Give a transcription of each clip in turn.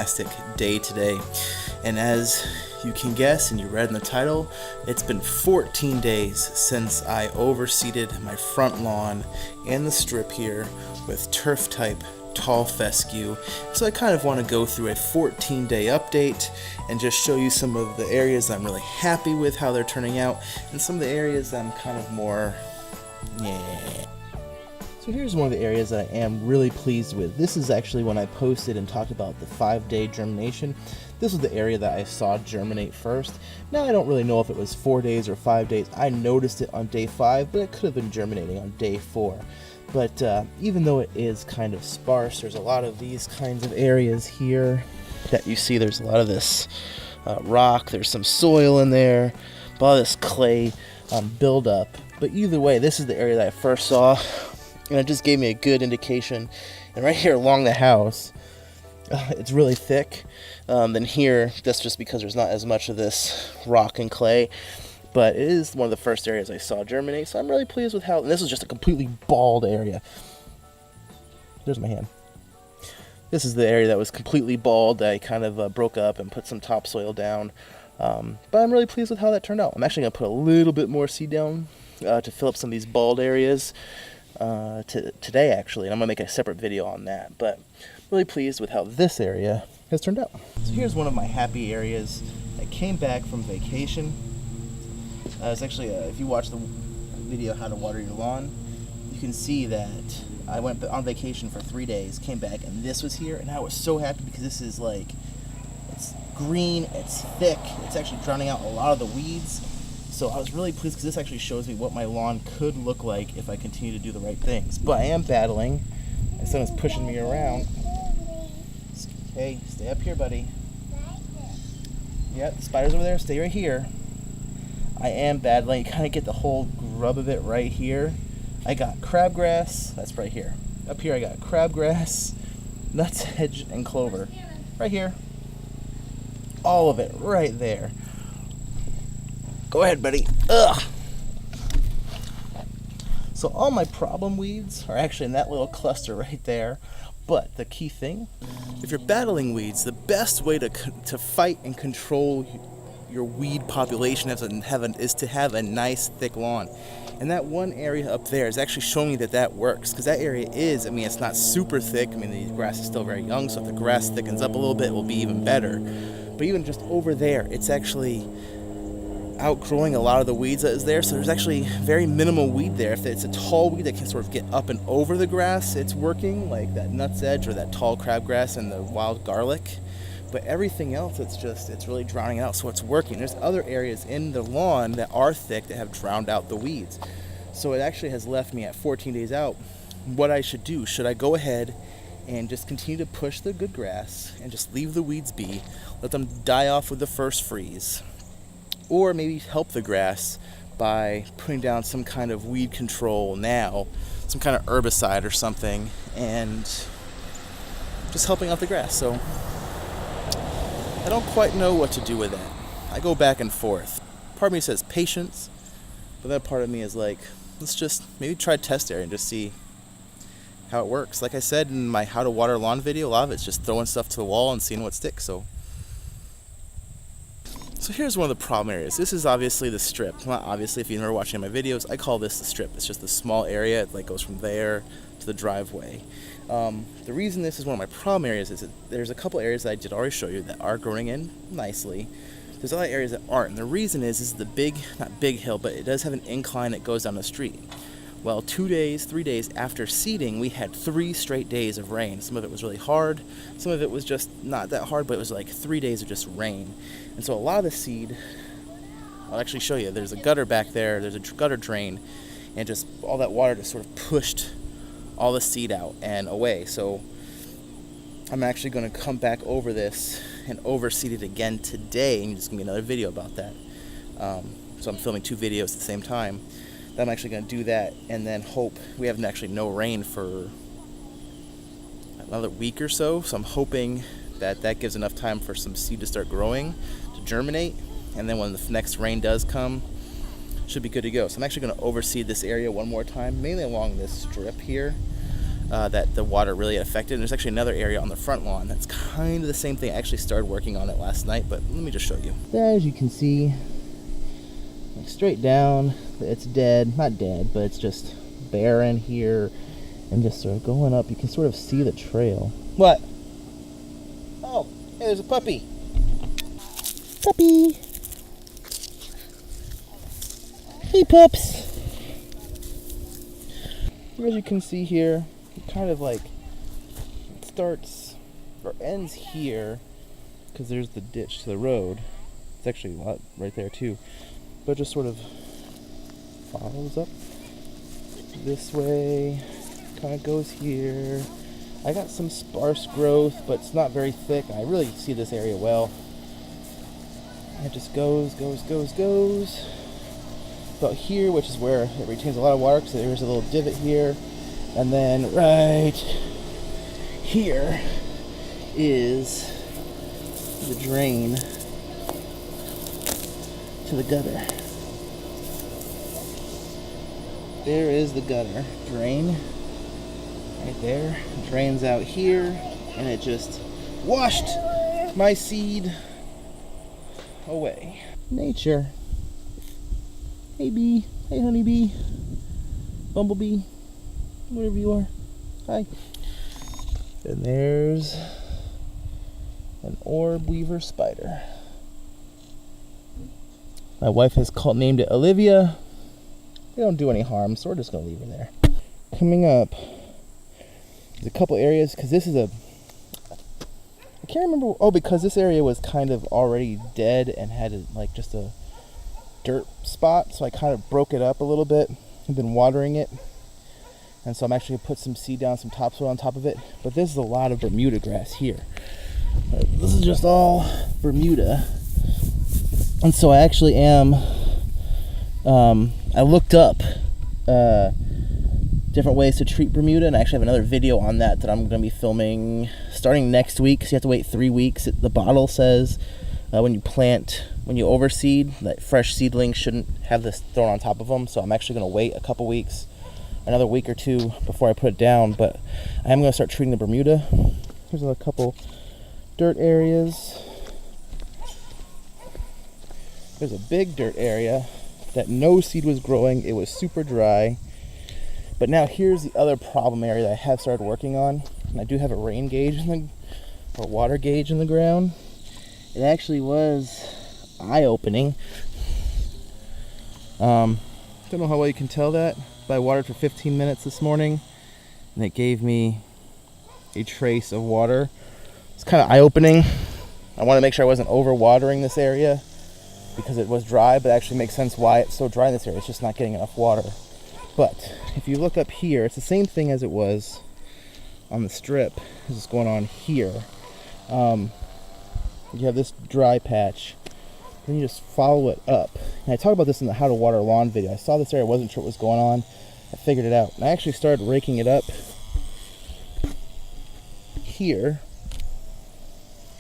fantastic day today. And as you can guess, and you read in the title, it's been 14 days since I overseeded my front lawn and the strip here with turf type tall fescue. So I kind of want to go through a 14-day update and just show you some of the areas I'm really happy with how they're turning out, and some of the areas I'm kind of more So here's one of the areas that I am really pleased with. This is actually when I posted and talked about the 5-day germination. This was the area that I saw germinate first. Now I don't really know if it was 4 days or 5 days. I noticed it on day 5, but it could have been germinating on day 4. But even though it is kind of sparse, there's a lot of these kinds of areas here that you see. There's a lot of this rock, there's some soil in there, a lot of this clay buildup. But either way, this is the area that I first saw, and it just gave me a good indication. And right here along the house, it's really thick. Then here, that's just because there's not as much of this rock and clay. But it is one of the first areas I saw germinate, so I'm really pleased with how, and this is just a completely bald area. There's my hand. This is the area that was completely bald that I kind of broke up and put some topsoil down. But I'm really pleased with how that turned out. I'm actually going to put a little bit more seed down to fill up some of these bald areas today, actually, and I'm going to make a separate video on that. But really pleased with how this area has turned out. So here's one of my happy areas. I came back from vacation. It's actually, if you watch the video how to water your lawn, you can see that I went on vacation for 3 days, came back, and this was here, and I was so happy because this is like, it's green, it's thick, it's actually drowning out a lot of the weeds. So I was really pleased because this actually shows me what my lawn could look like if I continue to do the right things. But I am battling. My son is pushing me around. Hey, stay up here, buddy. Yep, the spider's over there. Stay right here. I am battling. You kind of get the whole grub of it right here. I got crabgrass. That's right here. Up here I got crabgrass, nutsedge, and clover. Right here. All of it right there. Go ahead, buddy. Ugh. So all my problem weeds are actually in that little cluster right there. But the key thing, if you're battling weeds, the best way to fight and control your weed population is to have a nice thick lawn. And that one area up there is actually showing me that works, because that area is, I mean, it's not super thick. I mean, the grass is still very young, so if the grass thickens up a little bit, it will be even better. But even just over there, it's actually outgrowing a lot of the weeds that is there, so there's actually very minimal weed there. If it's a tall weed that can sort of get up and over the grass, it's working, like that nutsedge or that tall crabgrass and the wild garlic. But everything else, it's really drowning out, so it's working. There's other areas in the lawn that are thick that have drowned out the weeds. So it actually has left me at 14 days out what I should do. Should I go ahead and just continue to push the good grass and just leave the weeds be, let them die off with the first freeze? Or maybe help the grass by putting down some kind of weed control now, some kind of herbicide or something, and just helping out the grass. So I don't quite know what to do with that. I go back and forth. Part of me says patience, but then part of me is like, let's just maybe try test area and just see how it works. Like I said in my how to water lawn video, a lot of it's just throwing stuff to the wall and seeing what sticks. So here's one of the problem areas. This is obviously the strip. Well, obviously, if you've never watched any of my videos, I call this the strip. It's just a small area. It like goes from there to the driveway. The reason this is one of my problem areas is that there's a couple areas that I did already show you that are growing in nicely. There's a lot of areas that aren't, and the reason is the big, not big hill, but it does have an incline that goes down the street. Well, 3 days after seeding, we had 3 straight days of rain. Some of it was really hard, some of it was just not that hard, but it was like 3 days of just rain. And so a lot of the seed, I'll actually show you, there's a gutter back there, there's a gutter drain, and just all that water just sort of pushed all the seed out and away. So I'm actually going to come back over this and overseed it again today, and there's going to be another video about that. So I'm filming 2 videos at the same time. I'm actually going to do that and then hope we have actually no rain for another week or so. So I'm hoping that gives enough time for some seed to start growing, to germinate, and then when the next rain does come, should be good to go. So I'm actually going to overseed this area one more time, mainly along this strip here. that the water really affected. And there's actually another area on the front lawn that's kind of the same thing. I actually started working on it last night, but let me just show you. There, as you can see, like straight down, it's dead. Not dead, but it's just barren here. And just sort of going up, you can sort of see the trail. What? Oh, hey, there's a puppy. Puppy. Hey, pups. As you can see here, it kind of like it starts or ends here because there's the ditch to the road. It's actually a lot right there too, but it just sort of follows up this way, kind of goes here. I got some sparse growth, but it's not very thick. I really see this area well. And it just goes about here, which is where it retains a lot of water because there's a little divot here. And then right here is the drain to the gutter. There is the gutter drain right there. It drains out here, and it just washed my seed away. Nature. Hey bee, hey honeybee, bumblebee, whatever you are. Hi. And there's an orb weaver spider. My wife has named it Olivia. They don't do any harm, so we're just gonna leave her there. Coming up, there's a couple areas because this is I can't remember. Oh, because this area was kind of already dead and had like just a dirt spot, so I kind of broke it up a little bit. I've been watering it, and so I'm actually gonna put some seed down, some topsoil on top of it. But this is a lot of Bermuda grass here. This is just all Bermuda, and so I actually am. I looked up different ways to treat Bermuda, and I actually have another video on that I'm going to be filming starting next week. So you have to wait 3 weeks. The bottle says when you overseed, that fresh seedlings shouldn't have this thrown on top of them. So I'm actually going to wait a couple weeks, another week or two before I put it down. But I am going to start treating the Bermuda. Here's a couple dirt areas. There's a big dirt area that no seed was growing. It was super dry. But now here's the other problem area that I have started working on. And I do have a rain gauge or water gauge in the ground. It actually was eye-opening. Don't know how well you can tell that, but I watered for 15 minutes this morning, and it gave me a trace of water. It's kind of eye-opening. I want to make sure I wasn't over-watering this area because it was dry, but it actually makes sense why it's so dry in this area. It's just not getting enough water. But if you look up here, it's the same thing as it was on the strip. This is going on here. You have this dry patch, then you just follow it up. And I talked about this in the how to water lawn video. I saw this area, I wasn't sure what was going on. I figured it out. And I actually started raking it up here.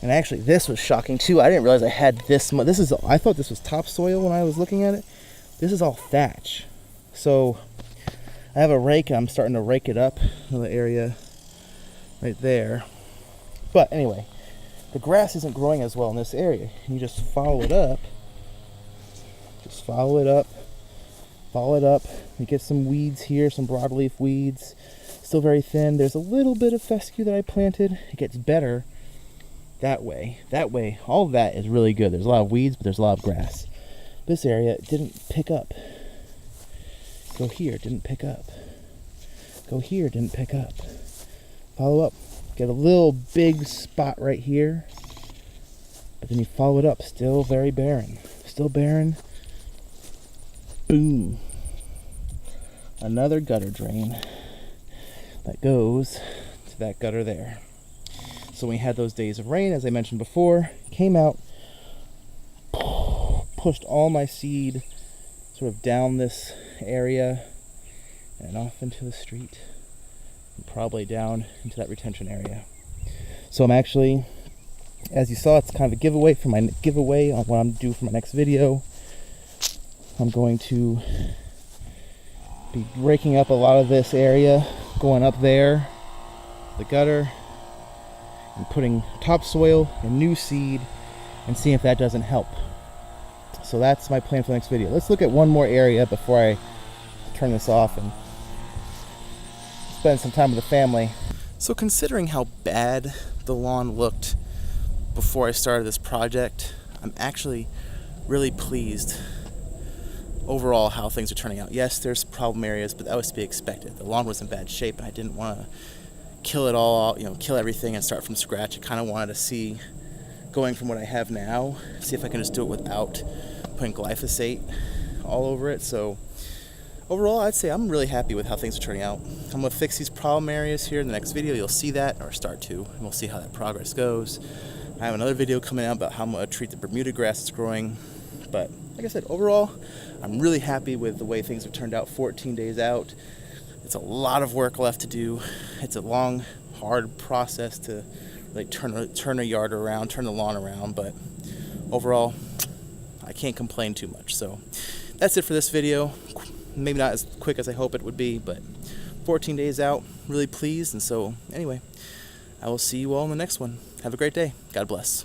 And actually, this was shocking too. I didn't realize I had this much. I thought this was topsoil when I was looking at it. This is all thatch. So I have a rake and I'm starting to rake it up in the area right there. But anyway, the grass isn't growing as well in this area. You just follow it up. Just follow it up. Follow it up. You get some weeds here, some broadleaf weeds. Still very thin. There's a little bit of fescue that I planted. It gets better that way. That way, all of that is really good. There's a lot of weeds, but there's a lot of grass. This area didn't pick up. Go here, didn't pick up. Go here, didn't pick up. Follow up. Get a little big spot right here. But then you follow it up. Still very barren. Still barren. Boom. Another gutter drain that goes to that gutter there. So when we had those days of rain, as I mentioned before, came out, pushed all my seed sort of down this area and off into the street and probably down into that retention area. So I'm actually, as you saw, it's kind of a giveaway on what I'm due for my next video. I'm going to be raking up a lot of this area, going up there the gutter and putting topsoil and new seed and seeing if that doesn't help. So that's my plan for the next video. Let's look at one more area before I turn this off and spend some time with the family. So considering how bad the lawn looked before I started this project, I'm actually really pleased overall how things are turning out. Yes, there's problem areas, but that was to be expected. The lawn was in bad shape and I didn't want to kill it all out, kill everything and start from scratch. I kind of wanted to see, going from what I have now, see if I can just do it without putting glyphosate all over it. So overall, I'd say I'm really happy with how things are turning out. I'm going to fix these problem areas here in the next video. You'll see that, or start to, and we'll see how that progress goes. I have another video coming out about how I'm going to treat the Bermuda grass that's growing. But like I said, overall, I'm really happy with the way things have turned out 14 days out. It's a lot of work left to do. It's a long, hard process to like turn a yard around, turn the lawn around, but overall, I can't complain too much. So that's it for this video. Maybe not as quick as I hope it would be, but 14 days out, really pleased. And so anyway, I will see you all in the next one. Have a great day. God bless.